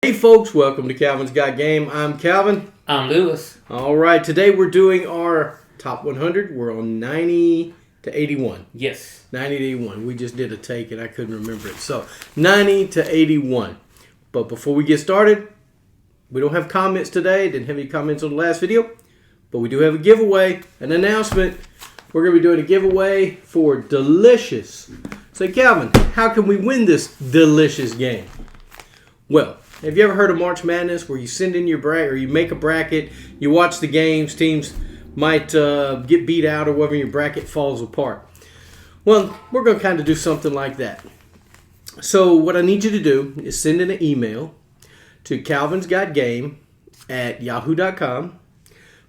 Hey folks, welcome to Calvin's Got Game. I'm Calvin. I'm Lewis. All right, today we're doing our top 100. We're on 90 to 81. Yes. 90 to 81. We just did a take and I couldn't remember it. So 90 to 81. But before we get started, we don't have comments today. Didn't have any comments on the last video. But we do have a giveaway, an announcement. We're going to be doing a giveaway for Delicious. So Calvin, how can we win this delicious game? Well, have you ever heard of March Madness where you send in your bracket or you make a bracket, you watch the games, teams might get beat out or whatever, your bracket falls apart? Well, we're going to kind of do something like that. So what I need you to do is send in an email to calvinsgotgame@yahoo.com.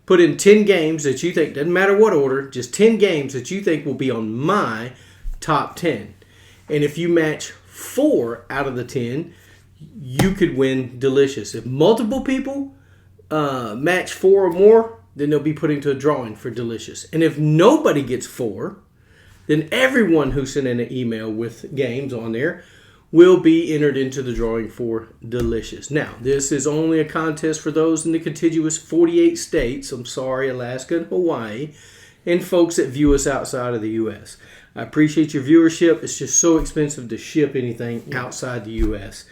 Put in 10 games that you think, doesn't matter what order, just 10 games that you think will be on my top 10. And if you match 4 out of the 10, you could win Delicious. If multiple people match 4 or more, then they'll be put into a drawing for Delicious. And if nobody gets 4, then everyone who sent in an email with games on there will be entered into the drawing for Delicious. Now, this is only a contest for those in the contiguous 48 states. I'm sorry, Alaska and Hawaii, and folks that view us outside of the U.S. I appreciate your viewership. It's just so expensive to ship anything outside the U.S.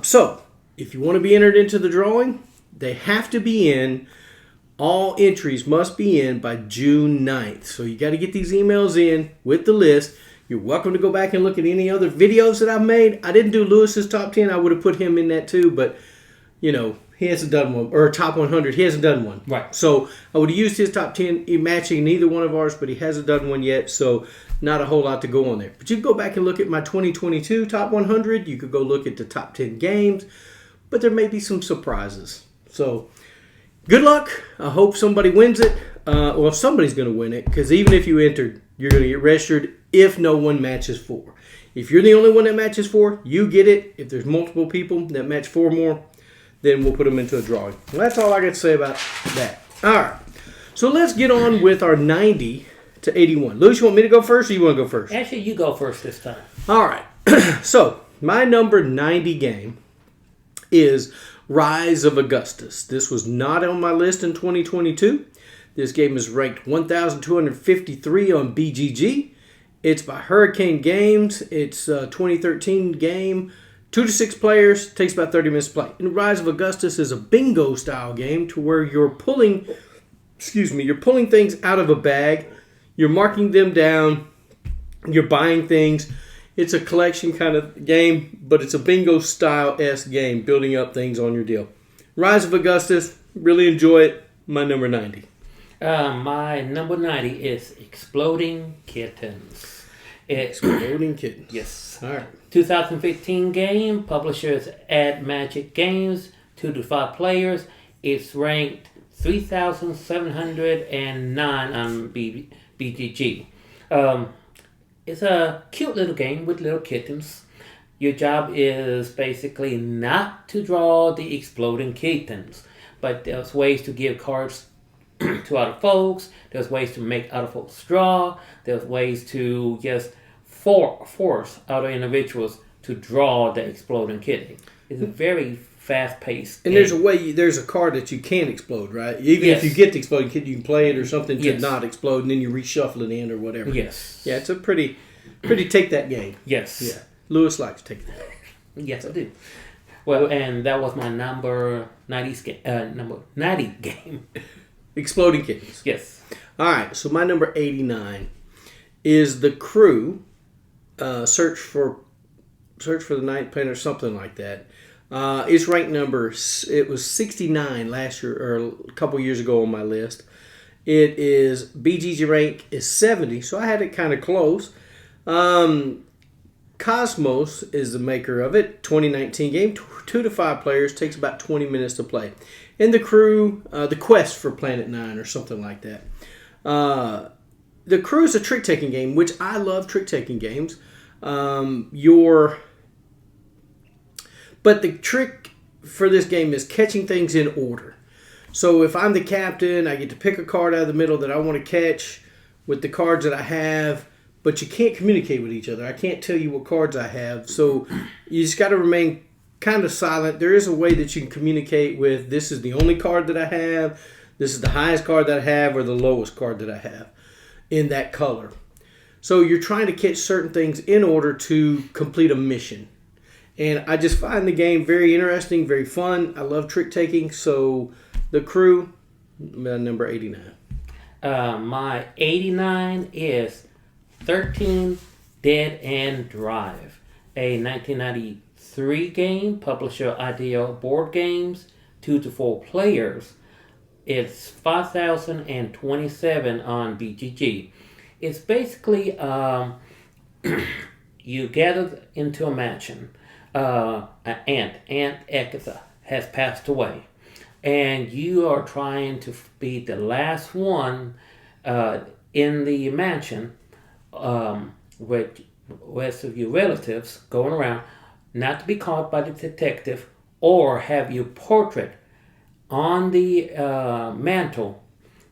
So, if you want to be entered into the drawing, they have to be in. All entries must be in by June 9th. So, you got to get these emails in with the list. You're welcome to go back and look at any other videos that I've made. I didn't do Lewis's top 10. I would have put him in that too, but, you know, he hasn't done one. Or top 100, he hasn't done one. Right. So, I would have used his top 10 matching neither one of ours, but he hasn't done one yet, so not a whole lot to go on there. But you can go back and look at my 2022 top 100. You could go look at the top 10 games, but there may be some surprises. So, good luck. I hope somebody wins it. Well, somebody's going to win it, because even if you entered, you're going to get registered if no one matches 4. If you're the only one that matches 4, you get it. If there's multiple people that match 4 more, then we'll put them into a drawing. Well, that's all I got to say about that. All right. So let's get on with our 90 to 81. Lewis, you want me to go first or you want to go first? Actually, you go first this time. All right. So my number 90 game is Rise of Augustus. This was not on my list in 2022. This game is ranked 1,253 on BGG. It's by Hurricane Games. It's a 2013 game. 2 to 6 players. Takes about 30 minutes to play. And Rise of Augustus is a bingo style game to where you're pulling things out of a bag. You're marking them down. You're buying things. It's a collection kind of game, but it's a bingo style-esque game, building up things on your deal. Rise of Augustus. Really enjoy it. My number 90. My number 90 is Exploding Kittens. Exploding Kittens. Yes. All right. 2015 game. Publishers Ad Magic Games. 2 to 5 players. It's ranked 3,709 on BGG. It's a cute little game with little kittens. Your job is basically not to draw the exploding kittens, but there's ways to give cards to other folks. There's ways to make other folks draw. There's ways to just force other individuals to draw the exploding kitten. It's a very fast-paced and game. there's a card that you can explode, right? Even if you get the exploding kitten, you can play it or something to not explode, and then you reshuffle it in or whatever. Yes. Yeah, it's a pretty take that game. Yes. Yeah. Lewis likes to take that. Yes, I do. Well, and that was my number 90 game. Exploding Kittens. Yes. All right, so my number 89 is The Crew, Search for the Ninth Planet or something like that. Its ranked number, it was 69 last year or a couple years ago on my list. It is, BGG rank is 70, so I had it kind of close. Cosmos is the maker of it, 2019 game, 2 to 5 players, takes about 20 minutes to play. And The Crew, The Quest for Planet 9 or something like that. The Crew is a trick-taking game, which I love trick-taking games. But the trick for this game is catching things in order. So if I'm the captain, I get to pick a card out of the middle that I want to catch with the cards that I have, but you can't communicate with each other. I can't tell you what cards I have. So you just got to remain kind of silent. There is a way that you can communicate with, this is the only card that I have, this is the highest card that I have, or the lowest card that I have in that color. So you're trying to catch certain things in order to complete a mission. And I just find the game very interesting, very fun. I love trick taking. So the Crew, number 89. My 89 is 13 Dead End Drive, a 1993 game, publisher Ideal Board Games, 2 to 4 players. It's 5,027 on BGG. It's basically you gather into a mansion. An Aunt Agatha has passed away, and you are trying to be the last one in the mansion with rest of your relatives going around, not to be caught by the detective, or have your portrait on the mantle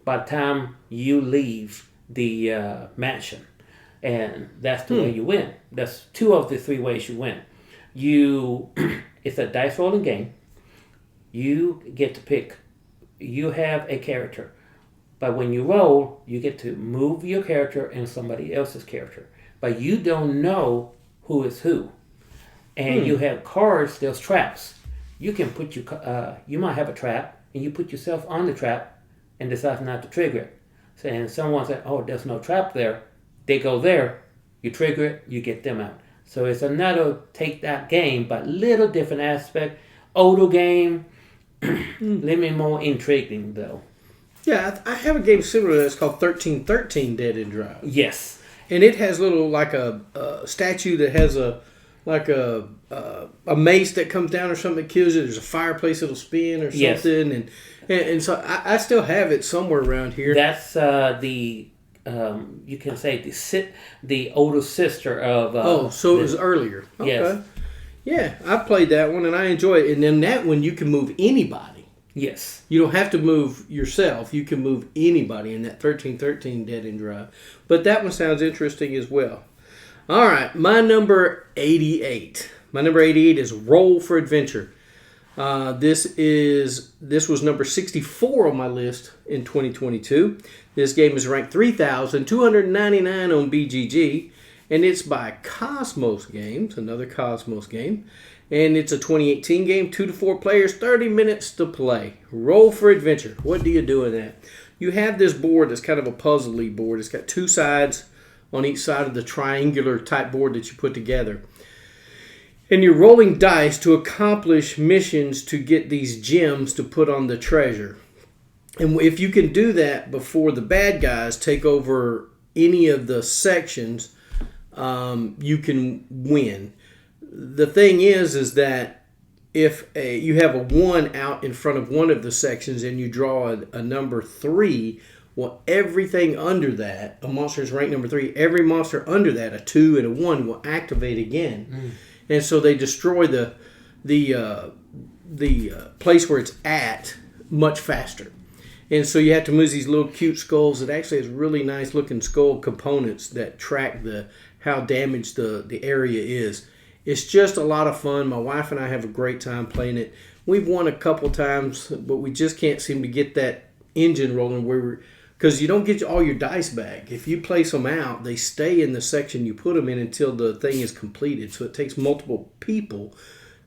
by the time you leave the mansion. And that's the way you win. That's 2 of the 3 ways you win. It's a dice rolling game. You get to pick. You have a character, but when you roll, you get to move your character and somebody else's character. But you don't know who is who, and you have cards. There's traps. You can put you might have a trap, and you put yourself on the trap, and decide not to trigger it. So, and someone said, "Oh, there's no trap there." They go there. You trigger it. You get them out. So it's another take that game, but little different aspect. Older game, little bit more intriguing though. Yeah, I have a game similar to that. It's called 1313 Dead End Drive. Yes. And it has little, like a statue that has a mace that comes down or something that kills you. There's a fireplace that'll spin or something. Yes. And so I still have it somewhere around here. That's you can say the older sister of. So it was earlier. Okay. Yes. Yeah, I played that one and I enjoy it. And then that one you can move anybody. Yes. You don't have to move yourself. You can move anybody in that 1313 Dead End Drive. But that one sounds interesting as well. All right, my number 88. My number 88 is Roll for Adventure. This was number 64 on my list in 2022. This game is ranked 3,299 on BGG, and it's by Cosmos Games, another Cosmos game. And it's a 2018 game, 2 to 4 players, 30 minutes to play. Roll for Adventure. What do you do in that? You have this board that's kind of a puzzle-y board. It's got 2 sides on each side of the triangular type board that you put together. And you're rolling dice to accomplish missions to get these gems to put on the treasure. And if you can do that before the bad guys take over any of the sections, you can win. The thing is that if you have a 1 out in front of one of the sections and you draw a number 3, well, everything under that, a monster is ranked number 3, every monster under that, a 2 and a 1, will activate again. And so they destroy the place where it's at much faster. And so you have to move these little cute skulls. It actually has really nice looking skull components that track how damaged the area is. It's just a lot of fun. My wife and I have a great time playing it. We've won a couple times, but we just can't seem to get that engine rolling because you don't get all your dice back. If you place them out, they stay in the section you put them in until the thing is completed. So it takes multiple people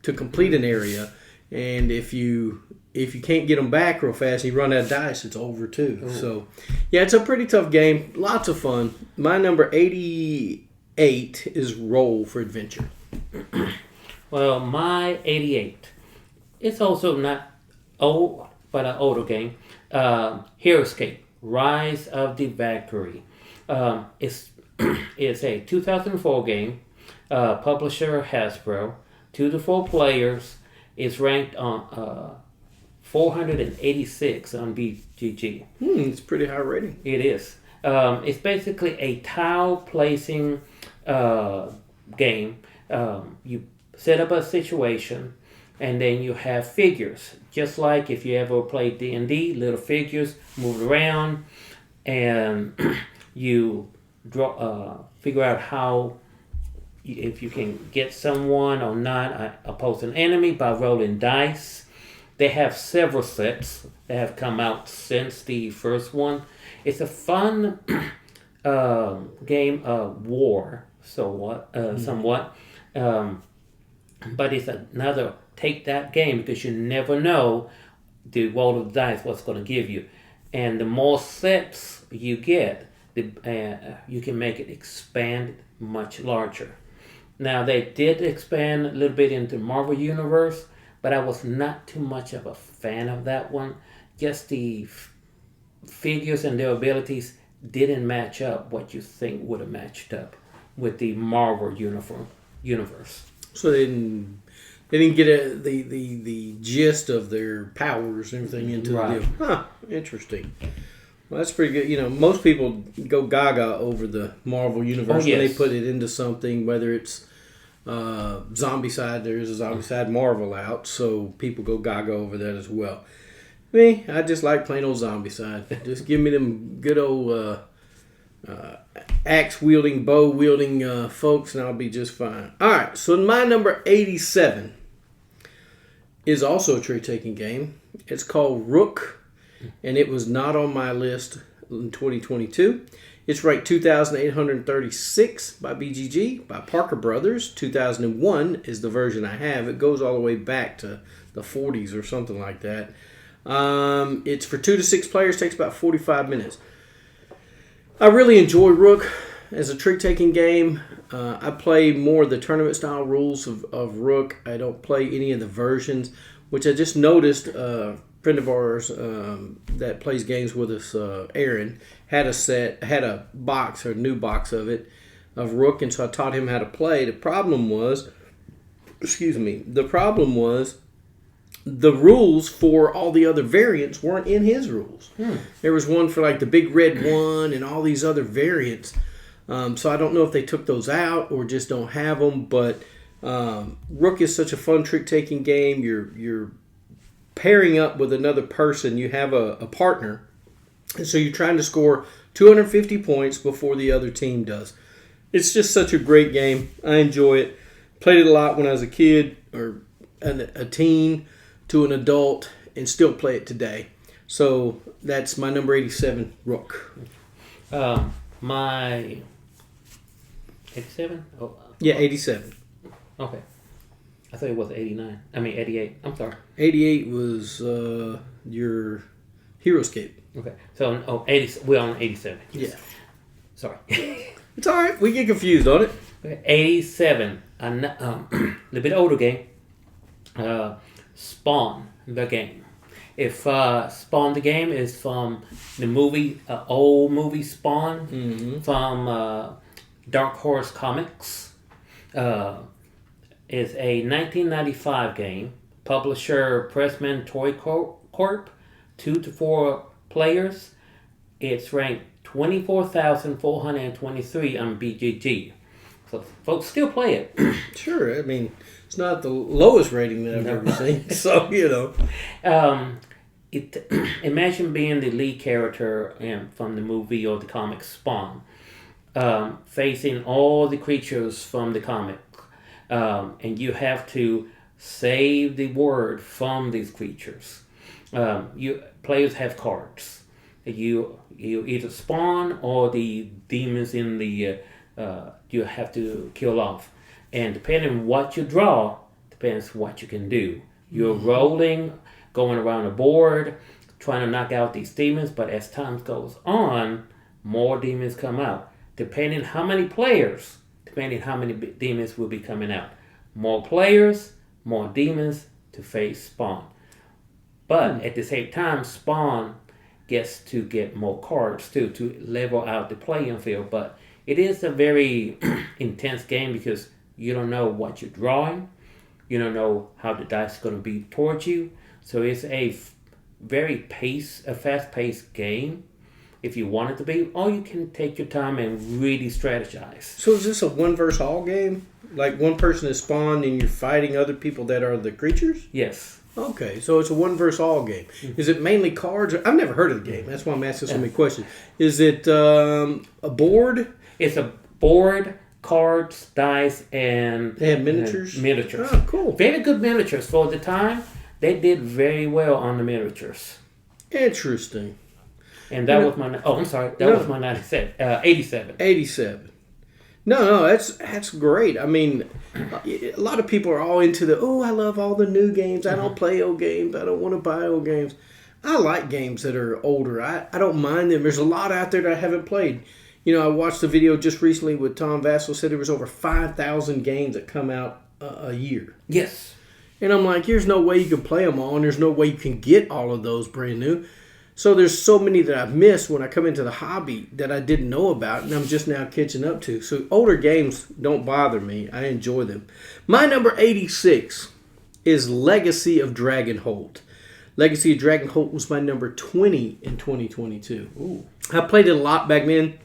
to complete an area. And if you can't get them back real fast and you run out of dice, it's over too. Ooh. So, yeah, it's a pretty tough game. Lots of fun. My number 88 is Roll for Adventure. Well, my 88. It's also not old, but an older game. Heroescape, Rise of the Valkyrie. It's a 2004 game. Publisher Hasbro. 2 to 4 players. It's ranked on 486 on BGG. It's pretty high rating. It is. It's basically a tile placing game. You set up a situation, and then you have figures. Just like if you ever played D&D, little figures move around, and you figure out how if you can get someone or not oppose an enemy by rolling dice. They have several sets that have come out since the first one. It's a fun game of war, somewhat. But it's another take that game because you never know the roll of the dice what's going to give you, and the more sets you get, you can make it expand much larger. Now they did expand a little bit into Marvel Universe, but I was not too much of a fan of that one. Just the figures and their abilities didn't match up what you think would have matched up with the Marvel universe. So they didn't get the gist of their powers and everything into the deal. Huh, interesting. Well, that's pretty good. You know, most people go gaga over the Marvel Universe when they put it into something, whether it's Zombicide, there's a Zombicide Marvel out, so people go gaga over that as well. Me, I just like plain old Zombicide. Just give me them good old axe-wielding, bow-wielding folks, and I'll be just fine. All right, so my number 87 is also a trick-taking game. It's called Rook, and it was not on my list in 2022. It's ranked 2,836 by BGG, by Parker Brothers. 2001 is the version I have. It goes all the way back to the 40s or something like that. It's for 2 to 6 players, takes about 45 minutes. I really enjoy Rook as a trick-taking game. I play more of the tournament-style rules of Rook. I don't play any of the versions, which I just noticed a friend of ours that plays games with us, Aaron, had a box, or a new box of it, of Rook, and so I taught him how to play. The problem was the rules for all the other variants weren't in his rules. There was one for like the big red one and all these other variants. So I don't know if they took those out or just don't have them. But Rook is such a fun trick-taking game. You're pairing up with another person. You have a partner. And so you're trying to score 250 points before the other team does. It's just such a great game. I enjoy it. Played it a lot when I was a kid or a teen to an adult, and still play it today. So that's my number 87, Rook. My 87? Oh, yeah, 87. Okay. I thought it was 89. I mean 88. I'm sorry. 88 was your Heroescape. Okay. So 80, we're on 87. Yes. Yeah. Sorry. It's all right. We get confused on it. Okay. 87. A little bit older game. Spawn the game. If Spawn the game is from the movie, old movie Spawn, from Dark Horse Comics. It's a 1995 game. Publisher Pressman Toy Corp. 2 to 4 players. It's ranked 24,423 on BGG. So folks still play it. Sure. I mean, it's not the lowest rating that I've ever seen. So, you know. Imagine being the lead character from the movie or the comic Spawn. Facing all the creatures from the comic. And you have to save the word from these creatures. Players have cards. You either spawn or the demons in the you have to kill off. And depending on what you draw, depends what you can do. You're rolling, going around the board, trying to knock out these demons, but as time goes on, more demons come out. Depending how many players, depending how many demons will be coming out. More players, more demons to face Spawn. But at the same time, Spawn gets to get more cards too, to level out the playing field. But it is a very intense game because you don't know what you're drawing. You don't know how the dice is going to be towards you. So it's a very fast-paced game if you want it to be, or you can take your time and really strategize. So is this a one versus all game? Like one person is spawned and you're fighting other people that are the creatures? Yes. Okay, so it's a one versus all game. Is it mainly cards? I've never heard of the game. That's why I'm asking so many questions. Is it a board? It's a board cards, dice, and They have miniatures? Miniatures. Oh, cool. Very good miniatures for the time. They did very well on the miniatures. Interesting. And that was my. Oh, I'm sorry. That was my 87. 87. No, that's great. I mean, a lot of people are all into I love all the new games. I don't play old games. I don't want to buy old games. I like games that are older. I don't mind them. There's a lot out there that I haven't played. I watched a video just recently with Tom Vassell said there was over 5,000 games that come out a year. Yes. And I'm like, there's no way you can play them all, and there's no way you can get all of those brand new. So there's so many that I've missed when I come into the hobby that I didn't know about, and I'm just now catching up to. So older games don't bother me. I enjoy them. My number 86 is Legacy of Dragonholt. Legacy of Dragonholt was my number 20 in 2022. Ooh. I played it a lot back then,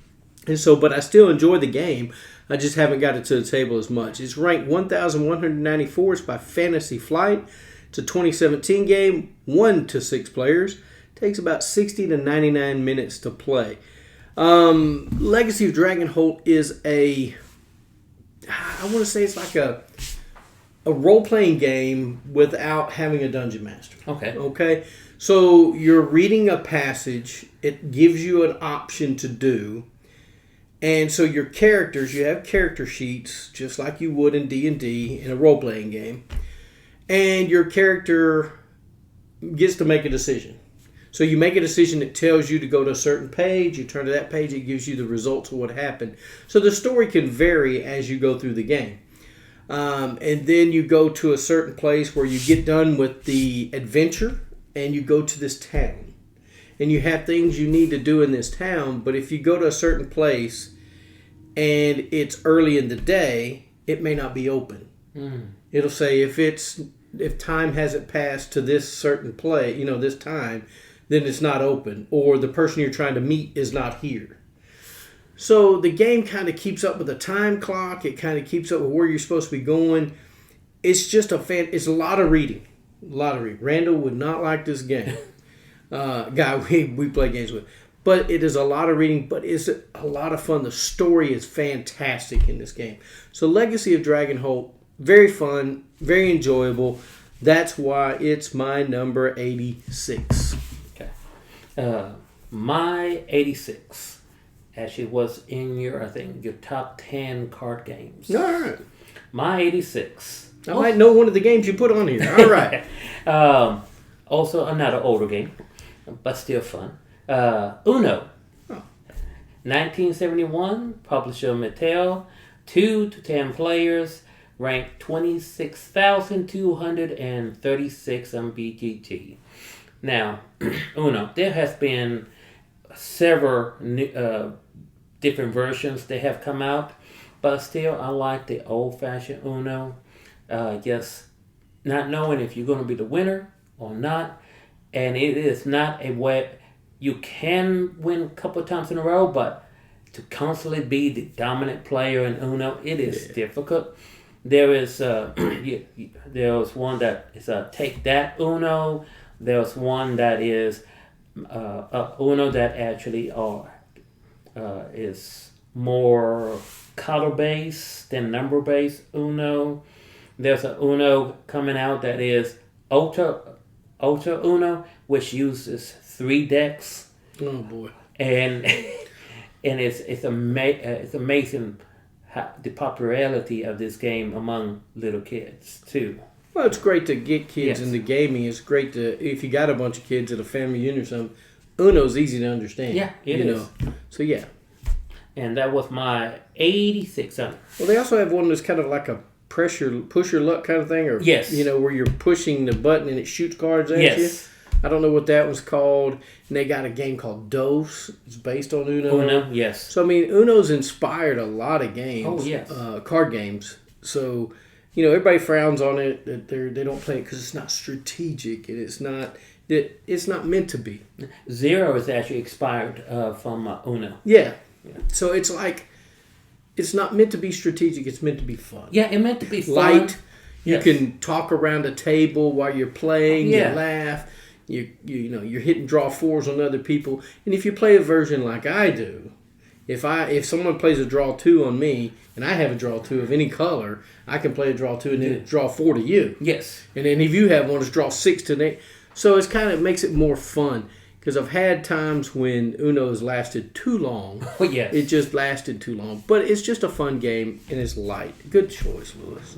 but I still enjoy the game. I just haven't got it to the table as much. It's ranked 1,194. It's by Fantasy Flight. It's a 2017 game, 1 to 6 players. Takes about 60 to 99 minutes to play. Legacy of Dragonholt is I want to say it's like a role-playing game without having a dungeon master. Okay. So you're reading a passage. It gives you an option to do. And so your characters, you have character sheets, just like you would in D&D in a role-playing game. And your character gets to make a decision. So you make a decision that tells you to go to a certain page. You turn to that page. It gives you the results of what happened. So the story can vary as you go through the game. And then you go to a certain place where you get done with the adventure and you go to this town. And you have things you need to do in this town. But if you go to a certain place and it's early in the day, it may not be open. It'll say if time hasn't passed to this certain play, this time, then it's not open, or the person you're trying to meet is not here. So the game kind of keeps up with the time clock. It kind of keeps up with where you're supposed to be going. It's just it's a lot of reading. Randall would not like this game. Guy we play games with. But it is a lot of reading, but it's a lot of fun. The story is fantastic in this game. So Legacy of Dragonholt, very fun, very enjoyable. That's why it's my number 86. My 86 actually was in your top 10 card games. All right. My 86. I might know one of the games you put on here. All right. Also another older game, but still fun. Uno. 1971, publisher Mattel, 2 to 10 players, ranked 26,236 on BGG. Now, Uno, there has been several different versions that have come out, but still I like the old-fashioned Uno. Just not knowing if you're going to be the winner or not, and it is not a way you can win a couple of times in a row, but to constantly be the dominant player in Uno, it is difficult. There is there was one that is Take That Uno. There's one that is Uno that actually is more color based than number based Uno. There's a Uno coming out that is Ultra Uno, which uses 3 decks. Oh boy! And it's amazing the popularity of this game among little kids too. Well, it's great to get kids into gaming. It's great if you got a bunch of kids at a family reunion or something. Uno's easy to understand. Yeah, it is. So yeah. And that was my 86. Well, they also have one that's kind of like a push your luck kind of thing, or where you're pushing the button and it shoots cards at you. I don't know what that was called. And they got a game called Dos. It's based on Uno. Uno, yes. So I mean, Uno's inspired a lot of games. Oh yes. Card games. So everybody frowns on it that they don't play it because it's not strategic and it's not meant to be. Zero is actually expired from Uno. Yeah. So it's like it's not meant to be strategic. It's meant to be fun. Yeah, it meant to be fun. Light. You can talk around a table while you're playing. You laugh. You're hitting draw 4s on other people. And if you play a version like I do, If someone plays a draw 2 on me and I have a draw 2 of any color, I can play a draw 2 and then draw 4 to you. Yes. And then if you have one, it's draw 6 to me. So it's kind of makes it more fun. Because I've had times when Uno has lasted too long. Oh, yes. It just lasted too long. But it's just a fun game, and it's light. Good choice, Lewis.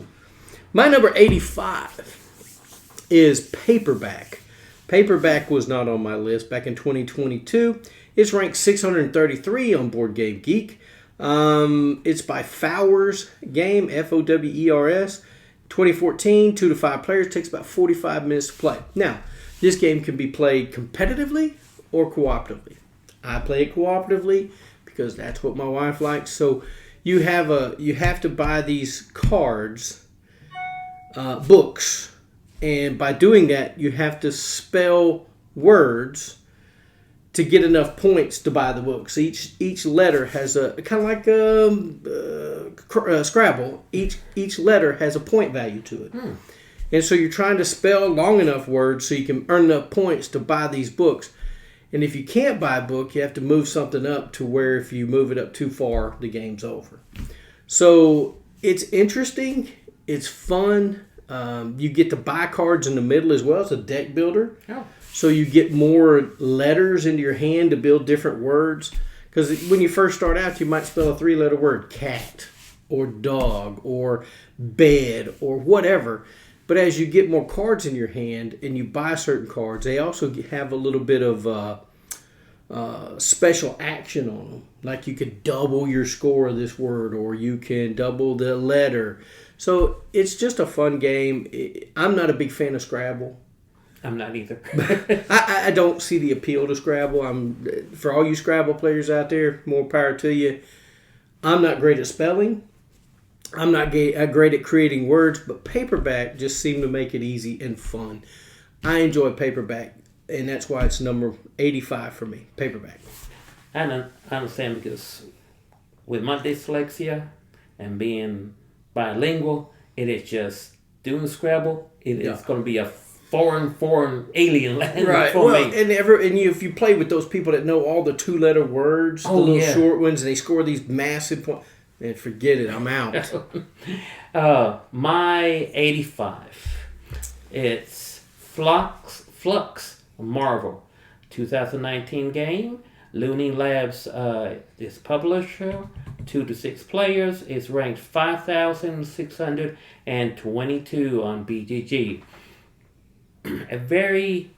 My number 85 is Paperback. Paperback was not on my list back in 2022. It's ranked 633 on Board Game Geek. It's by Fowers Game, Fowers. 2014, 2 to 5 players. Takes about 45 minutes to play. Now, this game can be played competitively or cooperatively. I play it cooperatively because that's what my wife likes. So you have to buy these cards, books, and by doing that, you have to spell words to get enough points to buy the books. Each letter has a kind of like Scrabble. Each letter has a point value to it. And so you're trying to spell long enough words so you can earn enough points to buy these books. And if you can't buy a book, you have to move something up to where if you move it up too far, the game's over. So it's interesting. It's fun. You get to buy cards in the middle as well. It's a deck builder. Oh. So you get more letters into your hand to build different words. Because when you first start out, you might spell a 3-letter word, cat, or dog, or bed, or whatever. But as you get more cards in your hand and you buy certain cards, they also have a little bit of special action on them. Like you could double your score of this word, or you can double the letter. So it's just a fun game. I'm not a big fan of Scrabble. I'm not either. I don't see the appeal to Scrabble. For all you Scrabble players out there, more power to you. I'm not great at spelling. I'm not great at creating words, but Paperback just seemed to make it easy and fun. I enjoy Paperback, and that's why it's number 85 for me, Paperback. I understand because with my dyslexia and being bilingual, it is just doing Scrabble. It is going to be a foreign alien language for me. And if you play with those people that know all the 2-letter words, the little short ones, and they score these massive points. Man, forget it. I'm out. My 85. It's Flux Marvel. 2019 game. Looney Labs is publisher. 2 to 6 players. It's ranked 5,622 on BGG. A very...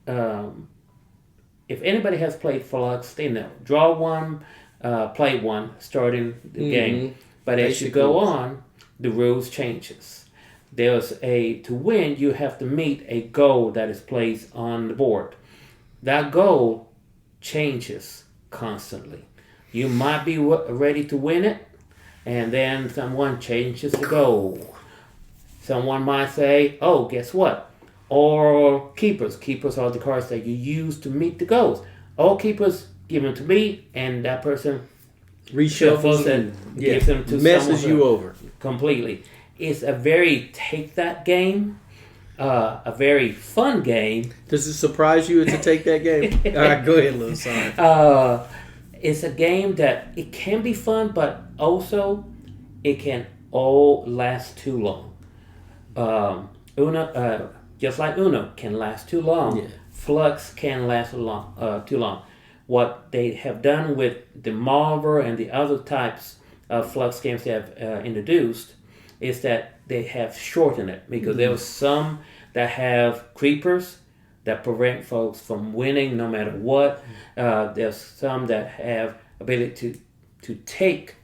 if anybody has played Flux, they know. Draw 1... play 1, starting the game. But as you go on, the rules changes. To win, you have to meet a goal that is placed on the board. That goal changes constantly. You might be ready to win it, and then someone changes the goal. Someone might say, oh, guess what? Or keepers. Keepers are the cards that you use to meet the goals. All keepers give them to me, and that person reshuffles and gives them to messes you over completely. It's a very take that game, a very fun game. Does it surprise you to take that game? All right, go ahead, Lil. Sorry. It's a game that it can be fun, but also it can all last too long. Uno, just like Uno, can last too long. Yeah. Flux can last too long. What they have done with the Marvel and the other types of Flux games they have introduced is that they have shortened it, because there are some that have creepers that prevent folks from winning no matter what. There's some that have ability to take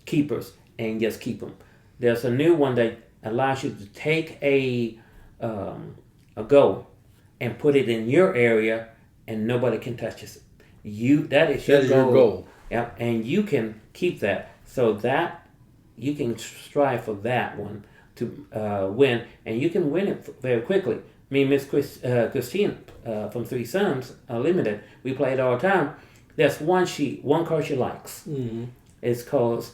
keepers and just keep them. There's a new one that allows you to take a goal and put it in your area, and nobody can touch it. That is your goal. Yeah, and you can keep that. So that you can strive for that one to win, and you can win it very quickly. Me and Miss Christine from Three Sons Unlimited, we play it all the time. There's one card she likes. Mm-hmm. It's called,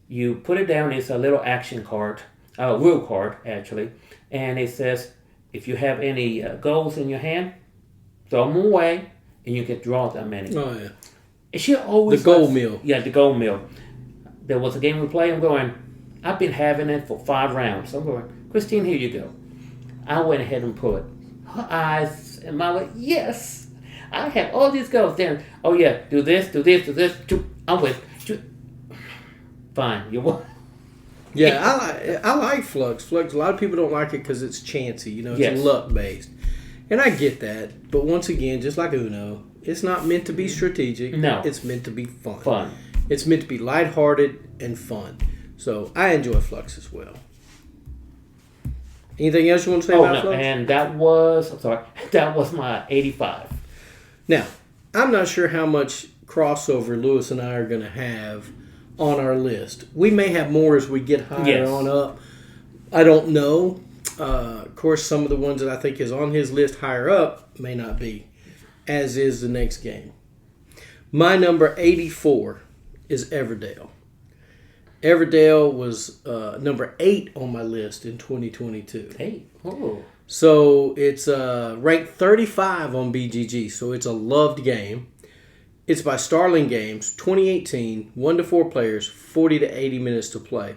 you put it down, it's a little action card, rule card actually, and it says, if you have any goals in your hand, throw them away, and you can draw that many. Oh, yeah. And she always The gold meal. Yeah, the gold meal. There was a game we played. I'm going, I've been having it for 5 rounds. I'm going, Christine, here you go. I went ahead and put her eyes and my way. Yes, I have all these girls there. Oh yeah, do this, do this, do this. I went. Fine, you want. Yeah, I like Flux. Flux. A lot of people don't like it because it's chancy. You know, it's Yes. luck based, and I get that. But once again, just like Uno, it's not meant to be strategic. No. It's meant to be fun. Fun. It's meant to be lighthearted and fun. So I enjoy Flux as well. Anything else you want to say Oh about no, Flux? and that was my 85. Now, I'm not sure how much crossover Lewis and I are going to have on our list. We may have more as we get higher Yes. on up. I don't know. Of course, some of the ones that I think is on his list higher up may not be, as is the next game. My number 84 is Everdale. Everdale was number 8 on my list in 2022. Hey, oh, So it's ranked 35 on BGG, so it's a loved game. It's by Starling Games, 2018, 1 to 4 players, 40 to 80 minutes to play.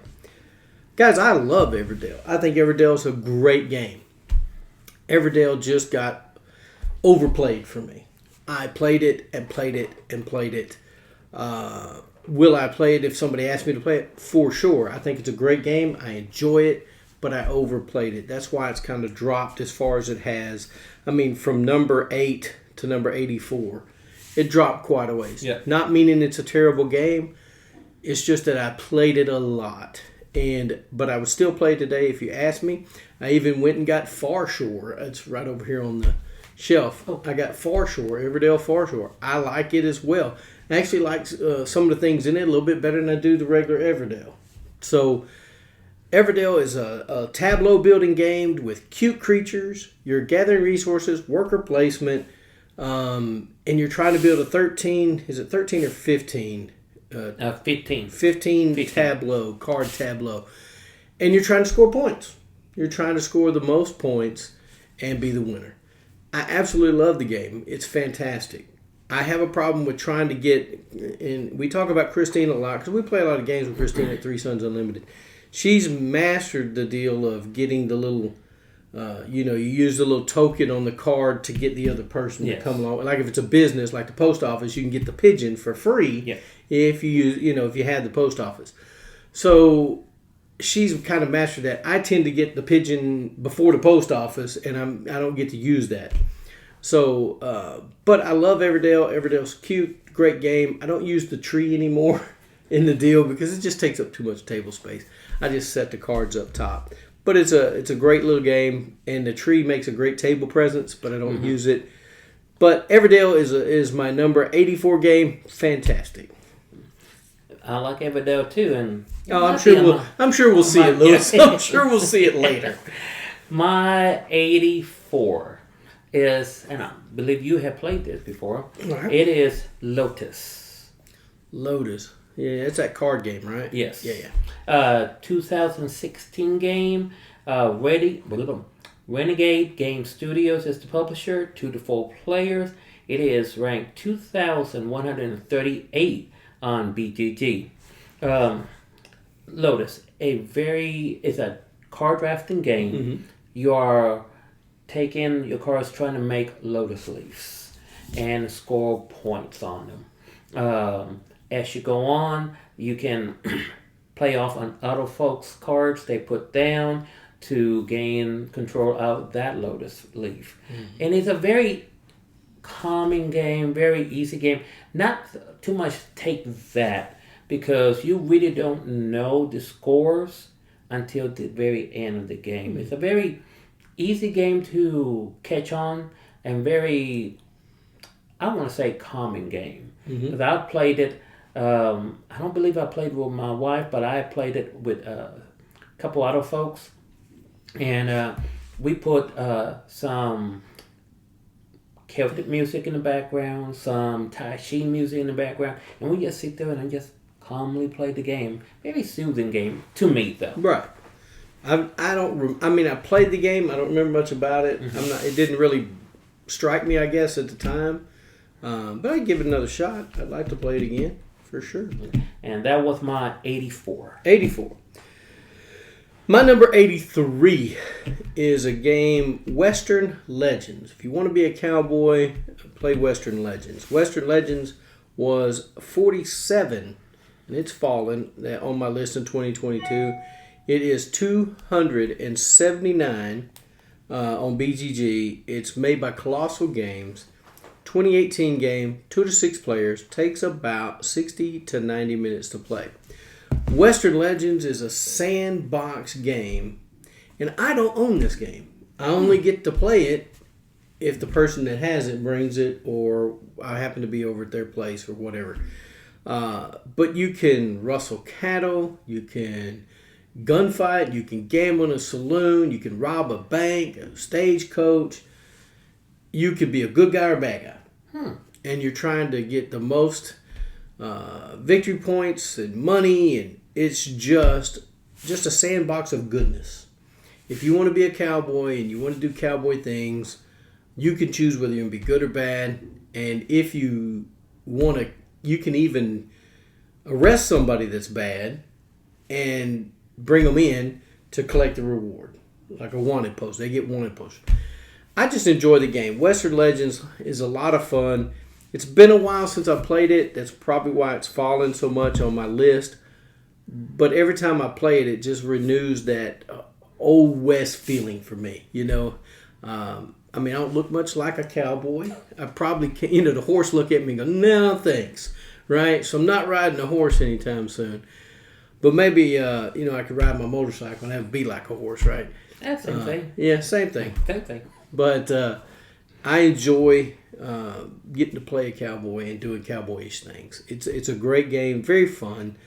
Guys, I love Everdale. I think Everdale's a great game. Everdale just got overplayed for me. I played it and played it and played it. Will I play it if somebody asked me to play it? For sure. I think it's a great game. I enjoy it, but I overplayed it. That's why it's kind of dropped as far as it has. I mean, from number 8 to number 84. It dropped quite a ways. Yeah. Not meaning it's a terrible game. It's just that I played it a lot. But I would still play it today if you ask me. I even went and got Far Shore. It's right over here on the shelf. I got Far Shore, Everdale Far Shore. I like it as well. I actually like some of the things in it a little bit better than I do the regular Everdale. So Everdale is a tableau building game with cute creatures. You're gathering resources, worker placement, and you're trying to build a 13, is it 13 or 15? 15. 15 tableau, card tableau. And you're trying to score points. You're trying to score the most points and be the winner. I absolutely love the game. It's fantastic. I have a problem with trying to get, and we talk about Christine a lot because we play a lot of games with Christine at Three Sons Unlimited. She's mastered the deal of getting the little, you use the little token on the card to get the other person to come along. Like if it's a business, like the post office, you can get the pigeon for free if you use, if you had the post office. So she's kind of mastered that. I tend to get the pigeon before the post office, and I don't get to use that. So, but I love Everdale. Everdale's cute, great game. I don't use the tree anymore in the deal because it just takes up too much table space. I just set the cards up top. But it's a great little game, and the tree makes a great table presence, but I don't use it. But Everdale is my number 84 game. Fantastic. I like Everdale too, and I'm sure we'll see it, Lewis. I'm sure we'll see it later. My 84 is, and I believe you have played this before. Right. It is Lotus. Lotus. Yeah, it's that card game, right? Yes. Yeah. 2016 game. Renegade Game Studios is the publisher. 2 to 4 players. It is ranked 2,138 on BGG. Lotus, it's a card drafting game. Mm-hmm. You are taking your cards, trying to make lotus leaves and score points on them. As you go on, you can play off on other folks' cards they put down to gain control of that lotus leaf. Mm-hmm. And it's a very calming game, very easy game. Not too much take that, because you really don't know the scores until the very end of the game. Mm-hmm. It's a very easy game to catch on, and very, I want to say, calming game. Because I've played it, I don't believe I played with my wife, but I played it with a couple other folks. And we put some Celtic music in the background, some Tai Chi music in the background, and we just sit there and just calmly play the game. Very soothing game to me, though. Right. I played the game. I don't remember much about it. It didn't really strike me, I guess, at the time. But I'd give it another shot. I'd like to play it again, for sure. And that was my 84. 84. My number 83 is a game, Western Legends. If you want to be a cowboy, play Western Legends. Western Legends was 47, and it's fallen on my list in 2022. It is 279 on BGG. It's made by Colossal Games. 2018 game, 2 to 6 players, takes about 60 to 90 minutes to play. Western Legends is a sandbox game, and I don't own this game. I only get to play it if the person that has it brings it, or I happen to be over at their place or whatever. But you can rustle cattle, you can gunfight, you can gamble in a saloon, you can rob a bank, a stagecoach. You could be a good guy or a bad guy. And you're trying to get the most victory points and money, and it's just a sandbox of goodness. If you want to be a cowboy and you want to do cowboy things, you can choose whether you're going to be good or bad. And if you want to, you can even arrest somebody that's bad and bring them in to collect the reward, like a wanted post. They get wanted posts. I just enjoy the game. Western Legends is a lot of fun. It's been a while since I played it. That's probably why it's fallen so much on my list. But every time I play it, it just renews that old West feeling for me. You know, I don't look much like a cowboy. I probably can't, the horse look at me and go, no, thanks. Right? So I'm not riding a horse anytime soon. But maybe, I could ride my motorcycle and have it be like a horse, right? That's the same thing. Yeah, same thing. Same thing. But I enjoy getting to play a cowboy and doing cowboyish things. It's a great game, very fun.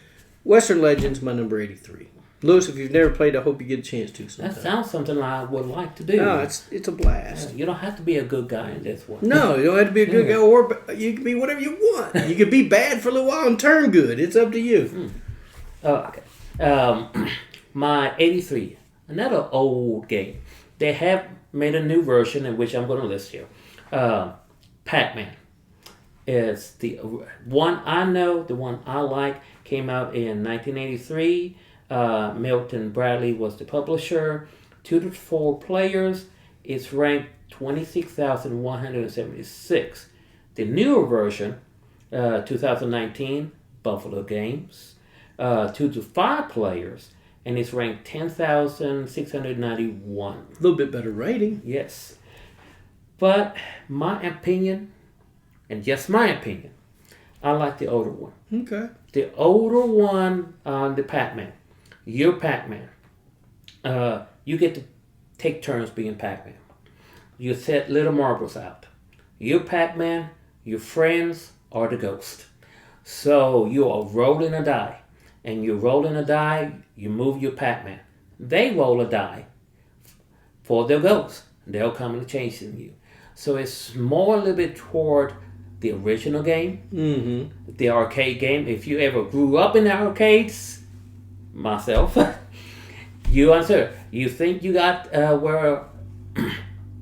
Western Legends, my number 83. Lewis, if you've never played, I hope you get a chance to sometime. That sounds something I would like to do. No, it's a blast. You don't have to be a good guy in this one. No, you don't have to be a good guy, or you can be whatever you want. You can be bad for a little while and turn good. It's up to you. Okay. My 83, another old game. They have made a new version in which I'm going to list here. Pac-Man. It's the one I know, the one I like, came out in 1983. Milton Bradley was the publisher. 2 to 4 players. It's ranked 26,176. The newer version, 2019, Buffalo Games. 2 to 5 players, and it's ranked 10,691. A little bit better rating. Yes. But my opinion, and just my opinion, I like the older one. Okay. The older one on the Pac-Man. You're Pac-Man. You get to take turns being Pac-Man. You set little marbles out. You're Pac-Man, your friends are the ghost. So you are rolling a die. And you're rolling a die, you move your Pac-Man. They roll a die for their ghost. They'll come and chasing you. So it's more a little bit toward the original game, the arcade game. If you ever grew up in the arcades, myself, you answer. You think you got where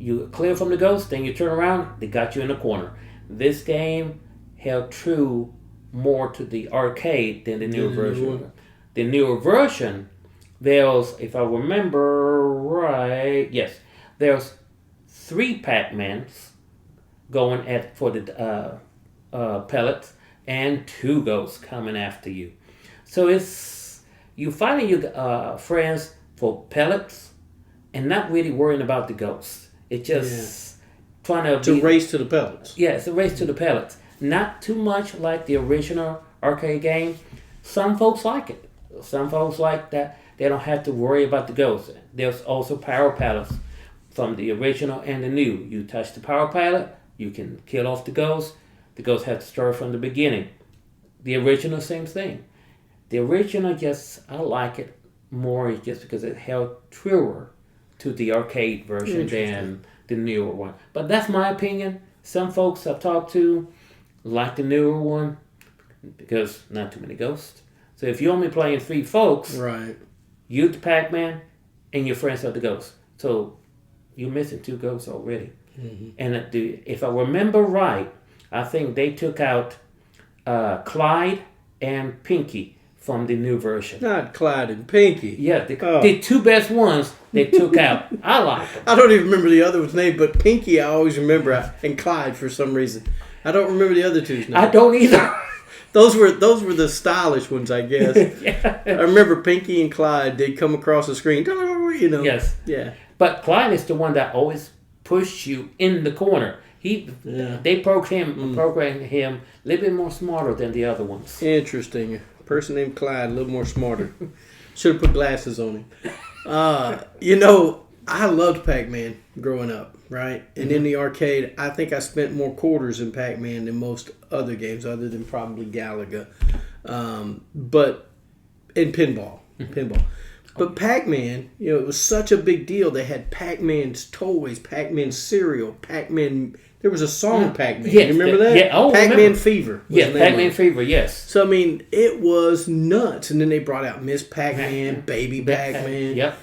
you clear from the ghost, then you turn around, they got you in the corner. This game held true more to the arcade than the newer version. The newer version, there's, if I remember right, yes, there's 3 Pac-Mans going for the pellets and 2 ghosts coming after you. So it's you finding your friends for pellets and not really worrying about the ghosts. It's just trying to race to the pellets. Yeah, it's a race to the pellets. Not too much like the original arcade game. Some folks like it. Some folks like that they don't have to worry about the ghosts. There's also power pellets from the original and the new. You touch the power pellet, you can kill off the ghost. The ghost has to start from the beginning. The original, same thing. The original, I like it more just because it held truer to the arcade version than the newer one. But that's my opinion. Some folks I've talked to like the newer one because not too many ghosts. So if you're only playing 3 folks, right, you're the Pac-Man and your friends are the ghosts. So you're missing 2 ghosts already. And if I remember right, I think they took out Clyde and Pinky from the new version. Not Clyde and Pinky. Yeah, the two best ones they took out. I like them. I don't even remember the other one's name, but Pinky I always remember, and Clyde for some reason. I don't remember the other two's name. I don't either. Those were the stylish ones, I guess. Yeah. I remember Pinky and Clyde did come across the screen. You know. Yes. Yeah. But Clyde is the one that always pushed you in the corner. They programmed him a little bit more smarter than the other ones. Interesting. A person named Clyde, a little more smarter. Should have put glasses on him. I loved Pac-Man growing up, right? And in the arcade, I think I spent more quarters in Pac-Man than most other games, other than probably Galaga. But in pinball. But Pac-Man, it was such a big deal. They had Pac-Man's toys, Pac-Man cereal, Pac-Man. There was a song Pac-Man. Yes, you remember that? Yeah, Pac-Man Fever. Yeah, Pac-Man Fever, yes. So, I mean, it was nuts. And then they brought out Miss Pac-Man, Baby Pac-Man. Yep.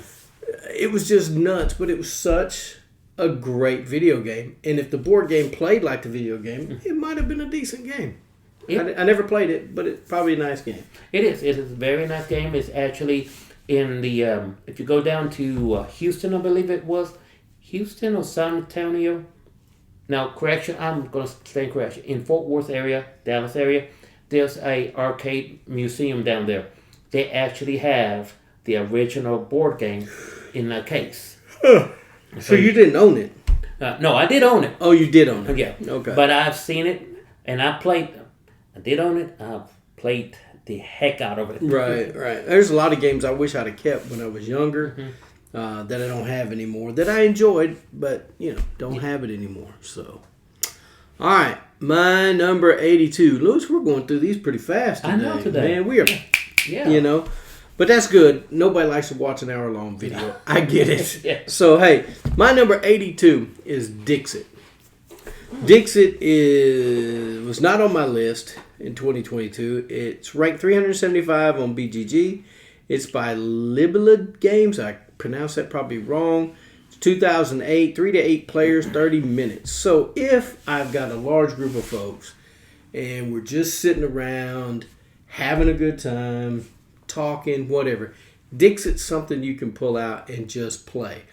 It was just nuts, but it was such a great video game. And if the board game played like the video game, it might have been a decent game. Yep. I never played it, but it's probably a nice game. It is. It is a very nice game. It's actually in the, if you go down to Houston, I believe it was, Houston or San Antonio. Now, correction, I'm going to say correction. In Fort Worth area, Dallas area, there's a arcade museum down there. They actually have the original board game in a case. So you didn't own it? No, I did own it. Oh, you did own it? Yeah. Okay. But I've seen it, and I did own it. I've played the heck out of it. Right. There's a lot of games I wish I'd have kept when I was younger that I don't have anymore, that I enjoyed, but, don't have it anymore. So, all right. My number 82. Louis, we're going through these pretty fast today. I know today. Man, we are, But that's good. Nobody likes to watch an hour-long video. I get it. Yeah. So, hey, my number 82 is Dixit. Dixit was not on my list in 2022. It's ranked 375 on BGG. It's by Libelid Games. I pronounced that probably wrong. It's 2008, 3 to 8 players, 30 minutes. So if I've got a large group of folks and we're just sitting around having a good time, talking, whatever, Dixit's something you can pull out and just play.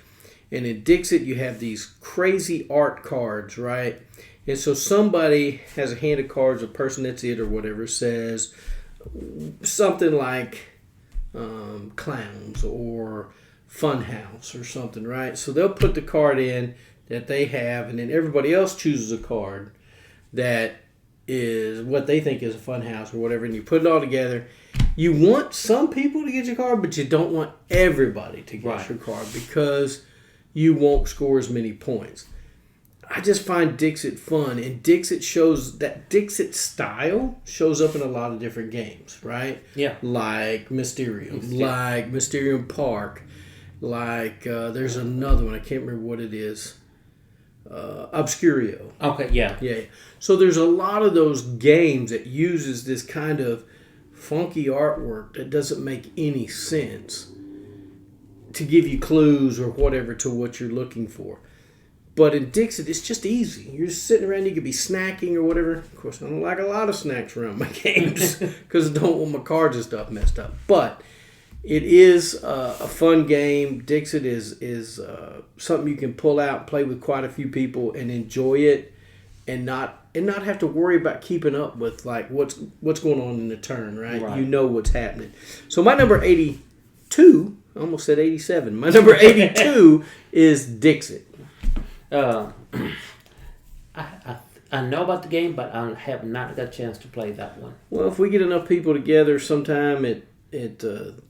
And in Dixit, you have these crazy art cards, right? And so somebody has a hand of cards, a person that's it or whatever, says something like clowns or funhouse or something, right? So they'll put the card in that they have, and then everybody else chooses a card that is what they think is a funhouse or whatever, and you put it all together. You want some people to get your card, but you don't want everybody to get your card because you won't score as many points. I just find Dixit fun, and Dixit shows that Dixit style shows up in a lot of different games, right? Yeah. Like Mysterium, like Mysterium Park, like there's another one, I can't remember what it is. Obscurio. Okay, yeah. Yeah. So there's a lot of those games that uses this kind of funky artwork that doesn't make any sense to give you clues or whatever to what you're looking for. But in Dixit, it's just easy. You're just sitting around, you could be snacking or whatever. Of course, I don't like a lot of snacks around my games because I don't want my cards and stuff messed up. But it is a fun game. Dixit is something you can pull out, play with quite a few people, and enjoy it, and not have to worry about keeping up with like what's going on in the turn, right? You know what's happening. So my number 82, I almost said 87. My number 82 is Dixit. I know about the game, but I have not got a chance to play that one. Well, if we get enough people together sometime at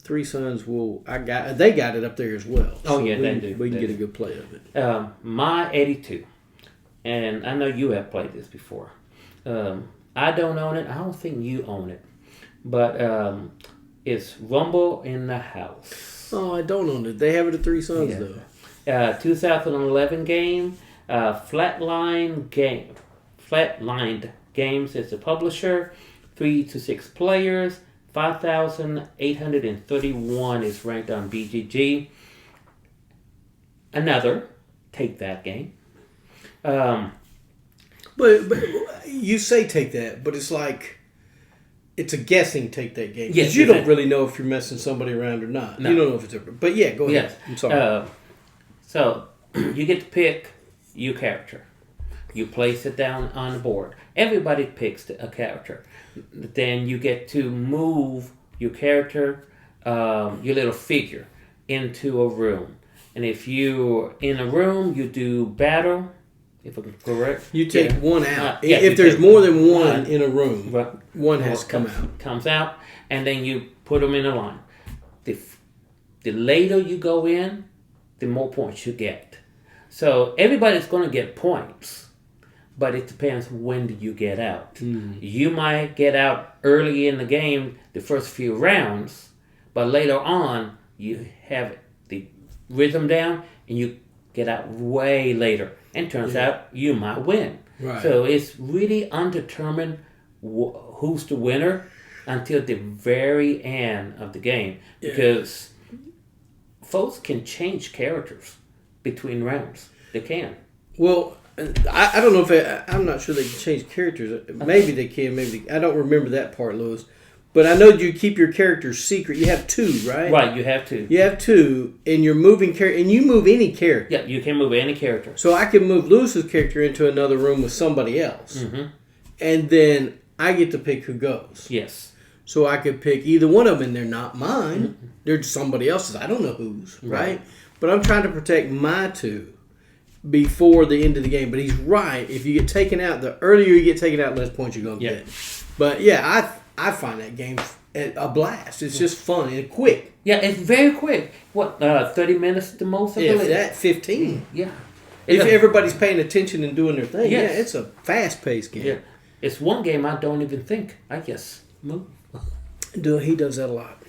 Three Sons, they got it up there as well. Oh, yeah, they do. We can get a good play of it. My 82, and I know you have played this before. I don't own it. I don't think you own it, but it's Rumble in the House. Oh, I don't own it. They have it at Three Sons though. 2011 game, Flatlined Games is the publisher. 3 to 6 players. 5,831 is ranked on BGG. Another Take That game. But you say take that, but it's like it's a guessing take that game. Yes, You don't really know if you're messing somebody around or not. No. You don't know if it's ever. But yeah, go ahead. Yes. I'm sorry. So you get to pick your character. You place it down on the board. Everybody picks a character. Then you get to move your character, your little figure, into a room. And if you're in a room, you do battle. If I'm correct, You take one out. yeah, If you there's take more than one in a room, Right. one has to come out. Comes out, and then you put them in a line. The later you go in, the more points you get. So everybody's going to get points, but it depends when do you get out. Mm. You might get out early in the game, the first few rounds, but later on you have the rhythm down and you get out way later. And turns out you might win. Right. So it's really undetermined who's the winner until the very end of the game. Yeah. Because folks can change characters between rounds. They can. Well, I don't know if I'm not sure they can change characters. Maybe they can. Maybe I don't remember that part, Louis. But I know you keep your characters secret. You have two, right? Right, you have to. You have two, and you're moving character, and you move any character. Yeah, you can move any character. So I can move Lewis's character into another room with somebody else, and then I get to pick who goes. Yes. So I could pick either one of them, and they're not mine. They're somebody else's. I don't know whose, right? But I'm trying to protect my two before the end of the game. But he's right. If you get taken out, the earlier you get taken out, the less points you're going to get. But yeah, I find that game a blast. It's just fun and quick. Yeah, it's very quick. What, 30 minutes at the most? I If believe? that, 15. Yeah. If everybody's paying attention and doing their thing, Yes. yeah, it's a fast-paced game. Yeah. It's one game I don't even think. I just move. He does that a lot.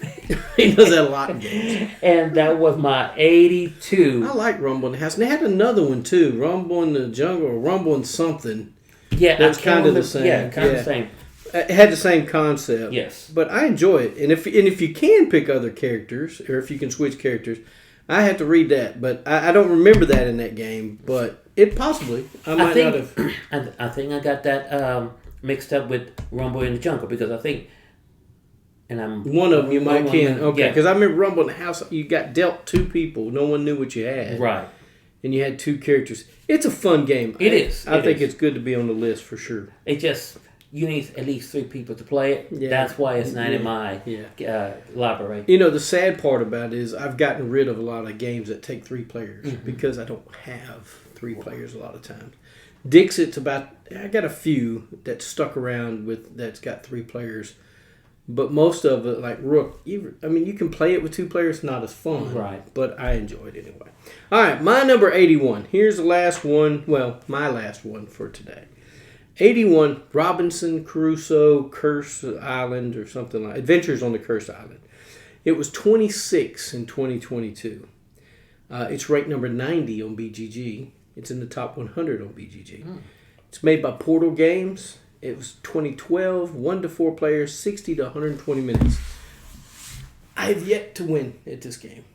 He does that a lot in games. And that was my 82. I like Rumble in the House. And they had another one, too. Rumble in the Jungle or Rumble in something. Yeah, That's kind of the same. Yeah, kind of the same. It had the same concept. Yes. But I enjoy it. And if you can pick other characters, or if you can switch characters, I have to read that. But I don't remember that in that game. But it possibly. I might not have. I think I got that mixed up with Rumble in the Jungle because I think, and I'm one of them you might can. Okay, because yeah. I remember Rumble in the House. You got dealt two people. No one knew what you had. Right. And you had two characters. It's a fun game. It is. I think it's good to be on the list for sure. It just. You need at least 3 people to play it. Yeah. That's why it's not in my library. You know, the sad part about it is I've gotten rid of a lot of games that take 3 players because I don't have 3 players a lot of times. Dixit's I got a few that stuck around that's got 3 players. But most of it, like Rook, you can play it with 2 players, not as fun. Right. But I enjoy it anyway. All right, my number 81. Here's the last one. Well, my last one for today. 81, Robinson Crusoe Cursed Island or something like Adventures on the Cursed Island. It was 26 in 2022. It's ranked number 90 on BGG. It's in the top 100 on BGG. It's made by Portal Games. It was 2012, 1 to 4 players, 60 to 120 minutes. I have yet to win at this game.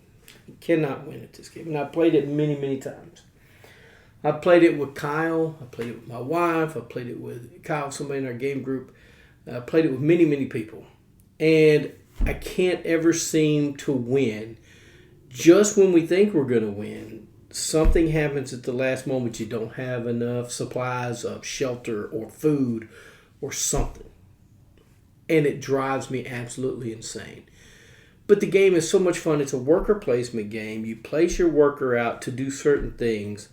Cannot win at this game. And I've played it many, many times. I played it with Kyle. I played it with my wife. I played it with Kyle, somebody in our game group. I played it with many, many people. And I can't ever seem to win. Just when we think we're going to win, something happens at the last moment. You don't have enough supplies of shelter or food or something. And it drives me absolutely insane. But the game is so much fun. It's a worker placement game. You place your worker out to do certain things.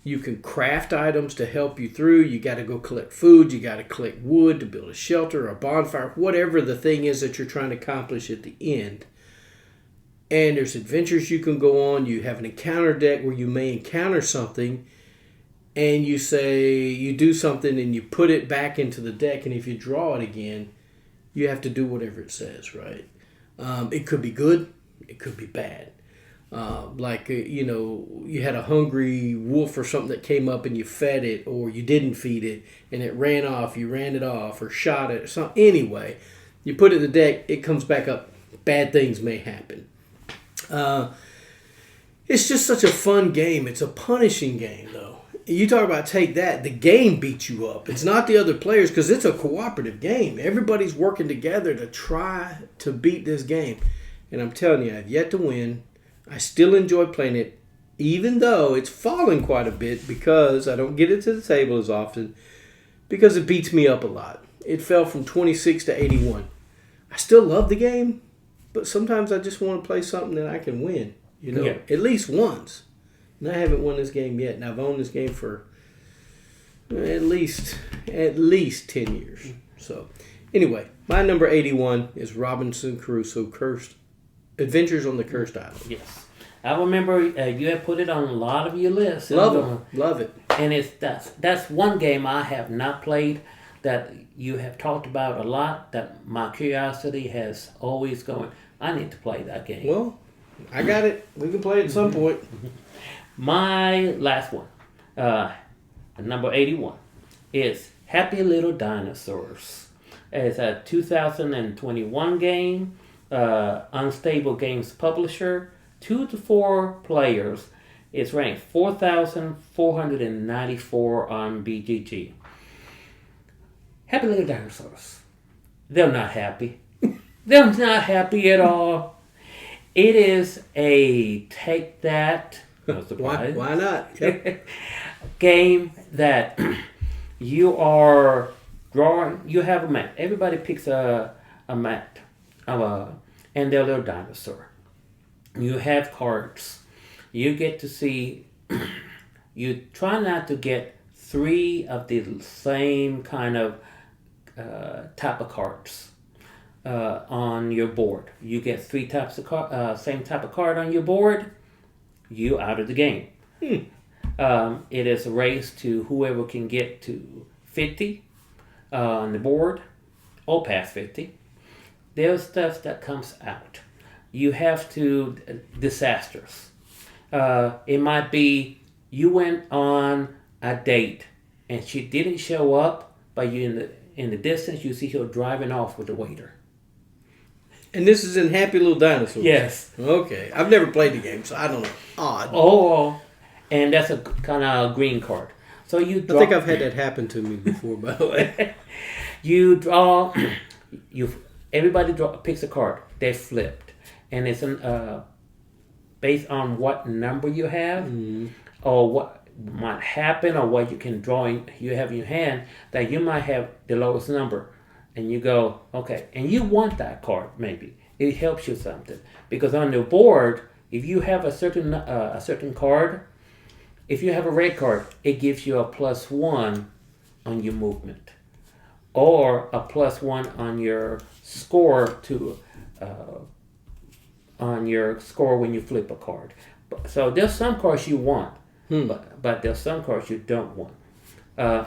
You can craft items to help you through. You got to go collect food. You got to collect wood to build a shelter or a bonfire, whatever the thing is that you're trying to accomplish at the end. And there's adventures you can go on. You have an encounter deck where you may encounter something and you do something and you put it back into the deck. And if you draw it again, you have to do whatever it says, right? It could be good. It could be bad. You had a hungry wolf or something that came up and you fed it or you didn't feed it and it ran off, you ran it off or shot it or something. Anyway, you put it in the deck, it comes back up. Bad things may happen. It's just such a fun game. It's a punishing game, though. You talk about take that. The game beats you up. It's not the other players because it's a cooperative game. Everybody's working together to try to beat this game. And I'm telling you, I've yet to win. I still enjoy playing it, even though it's fallen quite a bit because I don't get it to the table as often because it beats me up a lot. It fell from 26 to 81. I still love the game, but sometimes I just want to play something that I can win, at least once. And I haven't won this game yet, and I've owned this game for at least 10 years. So, anyway, my number 81 is Robinson Crusoe Adventures on the Cursed Island. Yes. I remember you have put it on a lot of your lists. Love it. And that's one game I have not played that you have talked about a lot that my curiosity has always going, I need to play that game. Well, I got it. We can play it at some point. My last one, number 81, is Happy Little Dinosaurs. It's a 2021 game, Unstable Games publisher, 2 to 4 players. It's ranked 4,494 on BGG. Happy Little Dinosaurs. They're not happy. They're not happy at all. It is a take that. No surprise. Why not? Yep. Game that you are drawing. You have a map. Everybody picks a map and their little dinosaur. You have cards. You get to see. You try not to get 3 of the same kind of type of cards on your board. You get 3 types of same type of card on your board. You out of the game. It is a race to whoever can get to 50 on the board or past 50. There's stuff that comes out. You have to disasters. It might be you went on a date and she didn't show up, but you in the distance you see her driving off with the waiter. And this is in Happy Little Dinosaurs? Yes. Okay. I've never played the game, so I don't know. Odd. Oh, and that's a kind of green card. So you draw. I think I've had that happen to me before, by the way. You draw. Everybody picks a card. They're flipped. And it's based on what number you have or what might happen or what you can draw you have in your hand that you might have the lowest number. And you go, okay, and you want that card maybe. It helps you something. Because on the board, if you have a certain card, if you have a red card, it gives you a +1 on your movement. Or a +1 on your score on your score when you flip a card. So there's some cards you want, but there's some cards you don't want.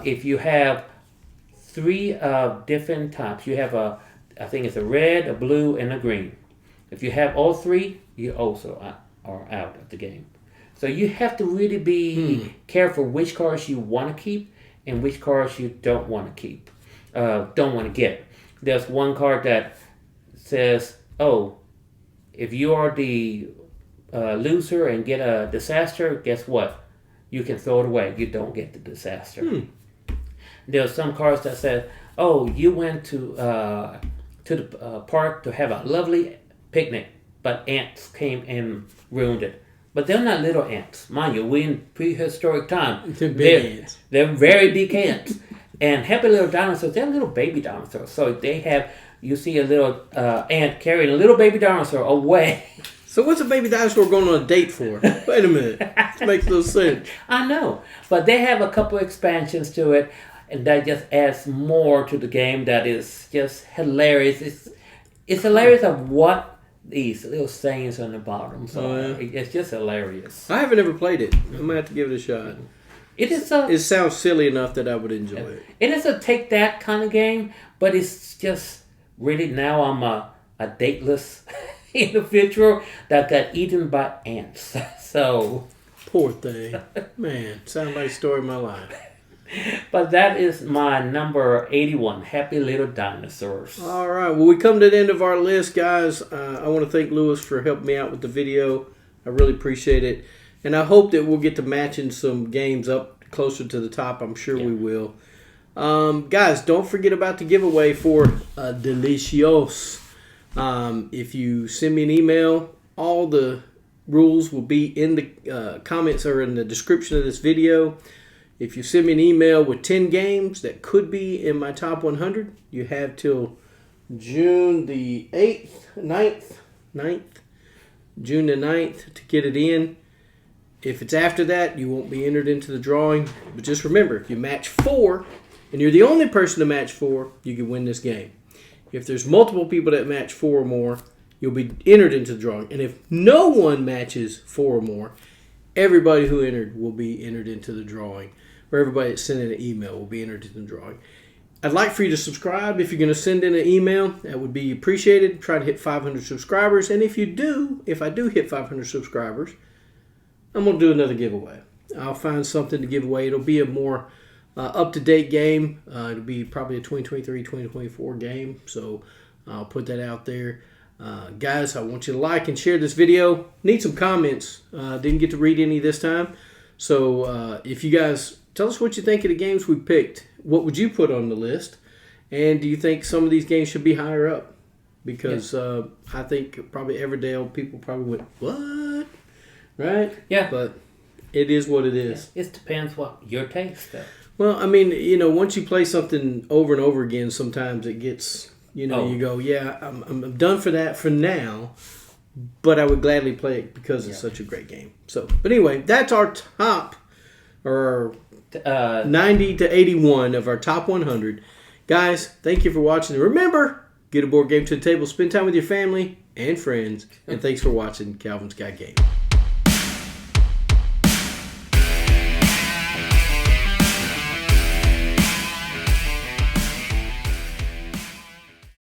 If you have 3 different types. You have I think it's a red, a blue, and a green. If you have all 3, you also are out of the game. So you have to really be careful which cards you want to keep and which cards you don't want to keep, don't want to get. There's one card that says, oh, if you are the loser and get a disaster, guess what? You can throw it away. You don't get the disaster. There's some cards that said, oh, you went to the park to have a lovely picnic, but ants came and ruined it. But they're not little ants. Mind you, we're in prehistoric time. They're big ants. They're very big ants. And Happy Little Dinosaurs, they're little baby dinosaurs. So they have, you see a little ant carrying a little baby dinosaur away. So what's a baby dinosaur going on a date for? Wait a minute. This makes no sense. I know. But they have a couple expansions to it. And that just adds more to the game that is just hilarious. It's hilarious of what these little sayings on the bottom. So it's just hilarious. I haven't ever played it. I'm going to have to give it a shot. It sounds silly enough that I would enjoy it. It is a take that kind of game, but it's just really now I'm a dateless individual that got eaten by ants. So poor thing. Man, sounds like a story of my life. But that is my number 81, Happy Little Dinosaurs. All right. Well, we come to the end of our list, guys. I want to thank Lewis for helping me out with the video. I really appreciate it. And I hope that we'll get to matching some games up closer to the top, I'm sure Yeah. we will. Guys, don't forget about the giveaway for Delicios. If you send me an email, all the rules will be in the comments or in the description of this video. If you send me an email with 10 games that could be in my top 100, you have till June the 9th, June the 9th to get it in. If it's after that, you won't be entered into the drawing. But just remember, if you match 4, and you're the only person to match 4, you can win this game. If there's multiple people that match 4 or more, you'll be entered into the drawing. And if no one matches 4 or more, everybody who entered will be entered into the drawing. Or everybody that sent in an email will be entered into the drawing. I'd like for you to subscribe if you're going to send in an email. That would be appreciated. Try to hit 500 subscribers. And if I do hit 500 subscribers, I'm going to do another giveaway. I'll find something to give away. It'll be a more up-to-date game. It'll be probably a 2023-2024 game. So I'll put that out there. Guys, I want you to like and share this video. Need some comments. Didn't get to read any this time. So if you guys tell us what you think of the games we picked. What would you put on the list? And do you think some of these games should be higher up? Because I think probably Everdale people probably went, what? Right? Yeah. But it is what it is. It depends what your taste is. Well, I mean, once you play something over and over again, sometimes it gets, you go, yeah, I'm done for that for now. But I would gladly play it because it's such a great game. So, but anyway, that's our top, or 90 to 81 of our top 100. Guys, thank you for watching. And remember, get a board game to the table, spend time with your family and friends. And thanks for watching Calvin's Got Game.